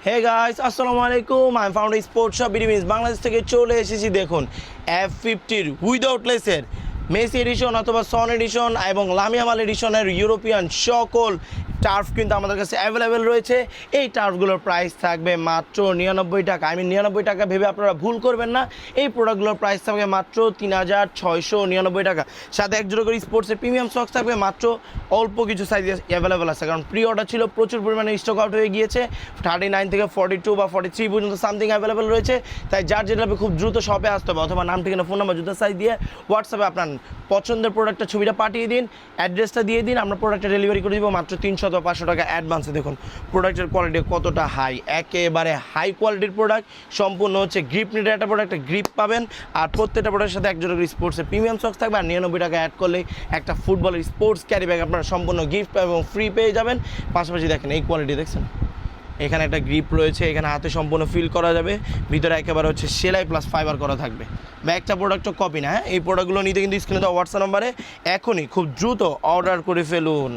হে guys আসসালামু আলাইকুম I am founder sports shop বিডিমিস বাংলাদেশ থেকে চলে এসেছি। দেখুন F50 উইদাউট লেসের মেসি এডিশন অথবা সন এডিশন এবং লামিয়া মাল এডিশনের ইউরোপিয়ান সকল টার্ফ কিন্তু আমাদের কাছে অ্যাভেলেবেল রয়েছে। এই টার্ফগুলোর প্রাইস থাকবে মাত্র 99 টাকা। 99 টাকা ভেবে আপনারা ভুল করবেন না, এই প্রোডাক্টগুলোর প্রাইস থাকবে মাত্র 3699 টাকা। সাথে এক জোড়া করে স্পোর্টসের প্রিমিয়াম সক্স থাকবে মাত্র অল্প কিছু সাইজ অ্যাভেলেবেল আছে, কারণ প্রি অর্ডার ছিল, প্রচুর পরিমাণে স্টক আউট হয়ে গিয়েছে। 39 থেকে 42 বা 43 পর্যন্ত সামথিং অ্যাভেলেবেল রয়েছে। তাই যার যেটা লাগবে খুব দ্রুত শপে আসতে হবে, অথবা নাম ঠিকানা ফোন নাম্বার জুতার সাইজ দিয়ে হোয়াটসঅ্যাপে আপনার পছন্দের প্রোডাক্টের ছবিটা পাঠিয়ে দিন, অ্যাড্রেসটা দিয়ে দিন, আমরা প্রোডাক্টটা ডেলিভারি করে দিব মাত্র 300-500 টাকা অ্যাডভান্সে। দেখুন প্রোডাক্টের কোয়ালিটি কতটা হাই, একেবারে হাই কোয়ালিটির প্রোডাক্ট, সম্পূর্ণ হচ্ছে গ্রিপ নিডের একটা প্রোডাক্ট, গ্রিপ পাবেন। আর প্রত্যেকটা প্রোডাক্টের সাথে এক জোড়া স্পোর্টসের প্রিমিয়াম সক্স থাকবে, আর 99 টাকা অ্যাড করলে একটা ফুটবলের স্পোর্টস ক্যারি ব্যাগ আপনারা সম্পূর্ণ গিফট এবং ফ্রি পেয়ে যাবেন। পাশাপাশি দেখেন এই কোয়ালিটি দেখছেন, এখানে একটা গ্রিপ রয়েছে, এখানে হাতে সম্পূর্ণ ফিল করা যাবে, ভিতরে একেবারে হচ্ছে সেলাই প্লাস ফাইবার করা থাকবে। ব্যাগটা প্রোডাক্টও কপি না, হ্যাঁ এই প্রোডাক্টগুলো নিতে কিন্তু স্ক্রিনে দেওয়া হোয়াটসঅ্যাপ নাম্বারে এখনই খুব দ্রুত অর্ডার করে ফেলুন।